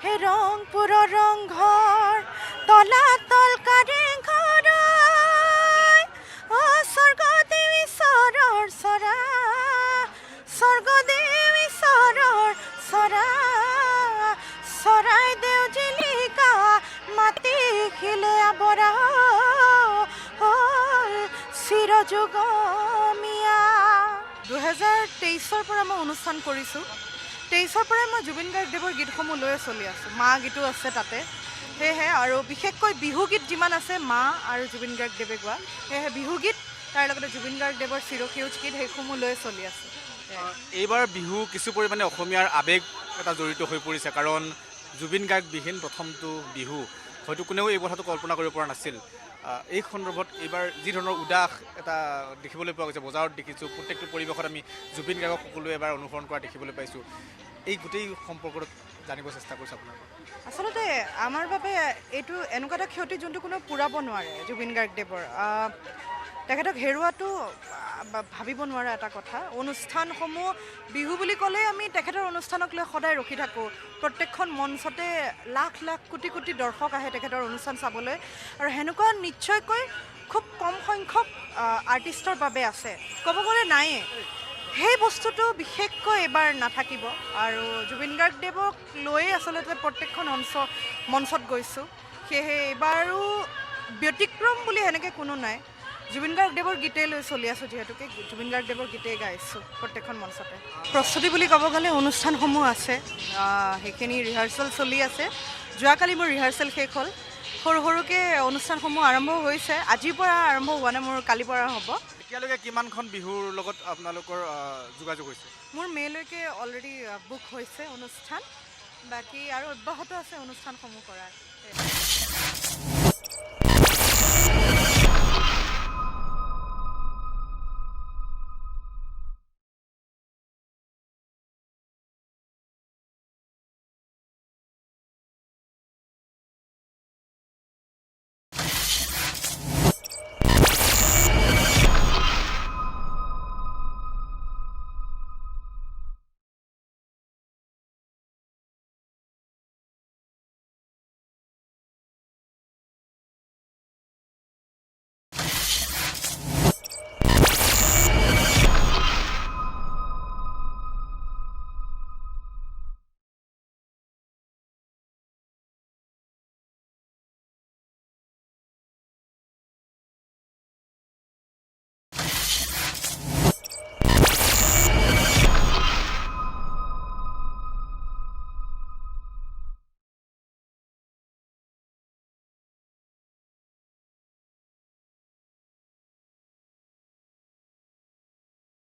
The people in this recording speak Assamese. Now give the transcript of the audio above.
হে ৰংপুৰৰ ৰংঘৰ তলাতল কাৰেংঘৰ স্বৰ্গদেৱ ঈশ্বৰৰ চৰা স্বৰ্গদেৱ ঈশ্বৰৰ চৰা চৰাইদেউ জিলিকা মাটি শিলে আৱৰা চিৰযুগমীয়া 2023 পৰা মই অনুষ্ঠান কৰিছোঁ 23 পৰাই মই জুবিন গাৰ্গদেৱৰ গীতসমূহ লৈয়ে চলি আছোঁ মা গীতো আছে তাতে সেয়েহে আৰু বিশেষকৈ বিহু গীত যিমান আছে মা আৰু জুবিন গাৰ্গদেৱে গোৱা সেয়েহে বিহু গীত তাৰ লগতে জুবিন গাৰ্গদেৱৰ চিৰসেউজ গীত সেইসমূহ লৈয়ে চলি আছোঁ এইবাৰ বিহু কিছু পৰিমাণে অসমীয়াৰ আৱেগ এটা জড়িত হৈ পৰিছে কাৰণ জুবিন গাৰ্গবিহীন প্ৰথমটো বিহু হয়তো কোনেও এই কথাটো কল্পনা কৰিব পৰা নাছিল এই সন্দৰ্ভত এইবাৰ যি ধৰণৰ উদাস এটা দেখিবলৈ পোৱা গৈছে বজাৰত দেখিছোঁ প্ৰত্যেকটো পৰিৱেশত আমি জুবিন গাৰ্গক সকলোৱে এবাৰ অনুসৰণ কৰা দেখিবলৈ পাইছোঁ এই গোটেই সম্পৰ্কত জানিব চেষ্টা কৰিছোঁ আপোনাৰ আচলতে আমাৰ বাবে এইটো এনেকুৱা এটা ক্ষতি যোনটো কোনেও পূৰাব নোৱাৰে জুবিন গাৰ্গদেৱৰ তেখেতক হেৰুৱাটো ভাবিব নোৱাৰা এটা কথা অনুষ্ঠানসমূহ বিহু বুলি ক'লে আমি তেখেতৰ অনুষ্ঠানক লৈ সদায় ৰখি থাকোঁ প্ৰত্যেকখন মঞ্চতে লাখ লাখ কোটি কোটি দৰ্শক আহে তেখেতৰ অনুষ্ঠান চাবলৈ আৰু সেনেকুৱা নিশ্চয়কৈ খুব কম সংখ্যক আৰ্টিষ্টৰ বাবে আছে ক'ব গ'লে নায়ে সেই বস্তুটো বিশেষকৈ এবাৰ নাথাকিব আৰু জুবিন গাৰ্গদেৱক লৈয়ে আচলতে প্ৰত্যেকখন মঞ্চত গৈছোঁ সেয়েহে এইবাৰো ব্যতিক্ৰম বুলি সেনেকৈ কোনো নাই জুবিন গাৰ্গদেৱৰ গীতে লৈ চলি আছোঁ যিহেতুকে জুবিন গাৰ্গদেৱৰ গীতেই গাইছোঁ প্ৰত্যেকখন মঞ্চতে প্ৰস্তুতি বুলি ক'ব গ'লে অনুষ্ঠানসমূহ আছে সেইখিনি ৰিহাৰ্চেল চলি আছে যোৱাকালি মোৰ ৰিহাৰ্চেল শেষ হ'ল সৰু সৰুকৈ অনুষ্ঠানসমূহ আৰম্ভ হৈছে আজিৰ পৰা আৰম্ভ হোৱা নাই মোৰ কালিৰ পৰা হ'ব এতিয়ালৈকে কিমানখন বিহুৰ লগত আপোনালোকৰ যোগাযোগ হৈছে মোৰ মে'লৈকে অলৰেডি বুক হৈছে অনুষ্ঠান বাকী আৰু অব্যাহত আছে অনুষ্ঠানসমূহ কৰাৰ